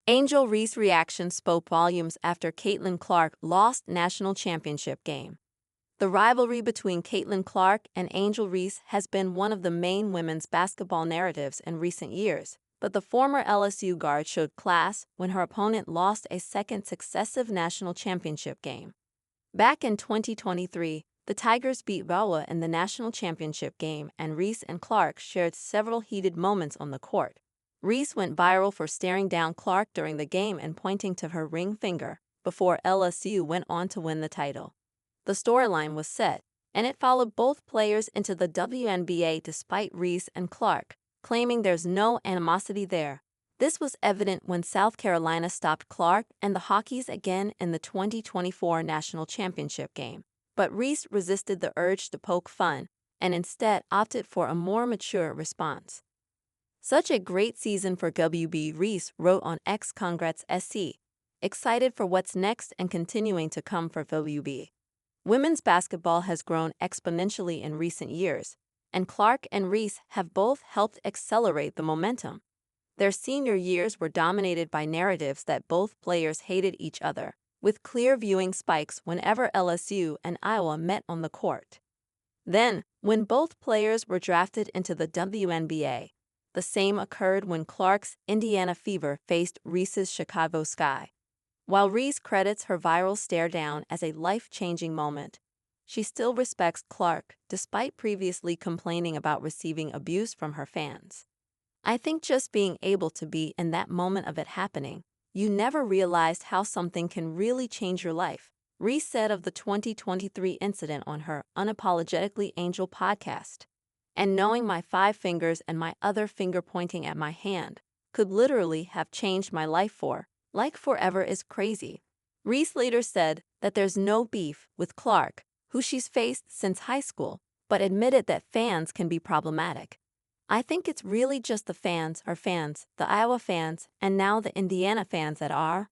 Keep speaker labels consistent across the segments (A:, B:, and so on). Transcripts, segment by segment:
A: Angel Reese reaction spoke volumes after Caitlin Clark lost national championship game. The rivalry between Caitlin Clark and Angel Reese has been one of the main women's basketball narratives in recent years, but the former LSU guard showed class when her opponent lost a second successive national championship game. Back in 2023, the Tigers beat Iowa in the national championship game, and Reese and Clark shared several heated moments on the court. Reese went viral for staring down Clark during the game and pointing to her ring finger, before LSU went on to win the title. The storyline was set, and it followed both players into the WNBA despite Reese and Clark claiming there's no animosity there. This was evident when South Carolina stopped Clark and the Hawkeys again in the 2024 national championship game. But Reese resisted the urge to poke fun and instead opted for a more mature response. "Such a great season for WB," Reese wrote on X. "Congrats SC. Excited for what's next and continuing to come for WB." Women's basketball has grown exponentially in recent years, and Clark and Reese have both helped accelerate the momentum. Their senior years were dominated by narratives that both players hated each other, with clear viewing spikes whenever LSU and Iowa met on the court. Then, when both players were drafted into the WNBA, the same occurred when Clark's Indiana Fever faced Reese's Chicago Sky. While Reese credits her viral stare-down as a life-changing moment, she still respects Clark despite previously complaining about receiving abuse from her fans. "I think just being able to be in that moment of it happening, you never realized how something can really change your life," Reese said of the 2023 incident on her Unapologetically Angel podcast. "And knowing my 5 fingers and my other finger pointing at my hand could literally have changed my life forever is crazy." Reese later said that there's no beef with Clark, who she's faced since high school, but admitted that fans can be problematic. "I think it's really just the fans, the Iowa fans, and now the Indiana fans that are,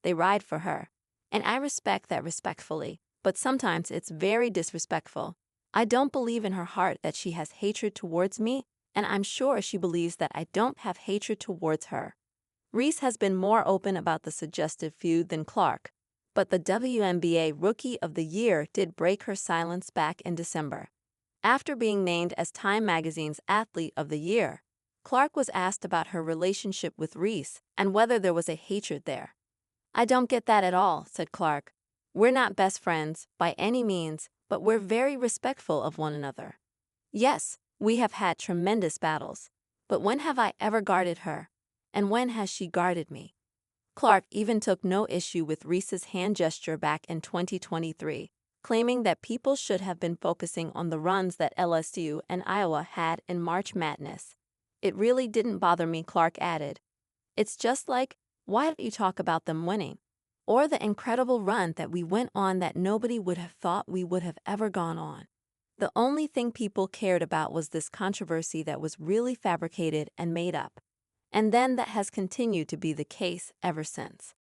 A: they ride for her. And I respect that respectfully, but sometimes it's very disrespectful. I don't believe in her heart that she has hatred towards me, and I'm sure she believes that I don't have hatred towards her." Reese has been more open about the suggested feud than Clark, but the WNBA Rookie of the Year did break her silence back in December. After being named as Time Magazine's Athlete of the Year, Clark was asked about her relationship with Reese and whether there was a hatred there. "I don't get that at all," said Clark. "We're not best friends, by any means, but we're very respectful of one another. Yes, we have had tremendous battles, but when have I ever guarded her? And when has she guarded me?" Clark even took no issue with Reese's hand gesture back in 2023, claiming that people should have been focusing on the runs that LSU and Iowa had in March Madness. "It really didn't bother me," Clark added. "It's just like, why don't you talk about them winning? Or the incredible run that we went on that nobody would have thought we would have ever gone on. The only thing people cared about was this controversy that was really fabricated and made up. And then that has continued to be the case ever since."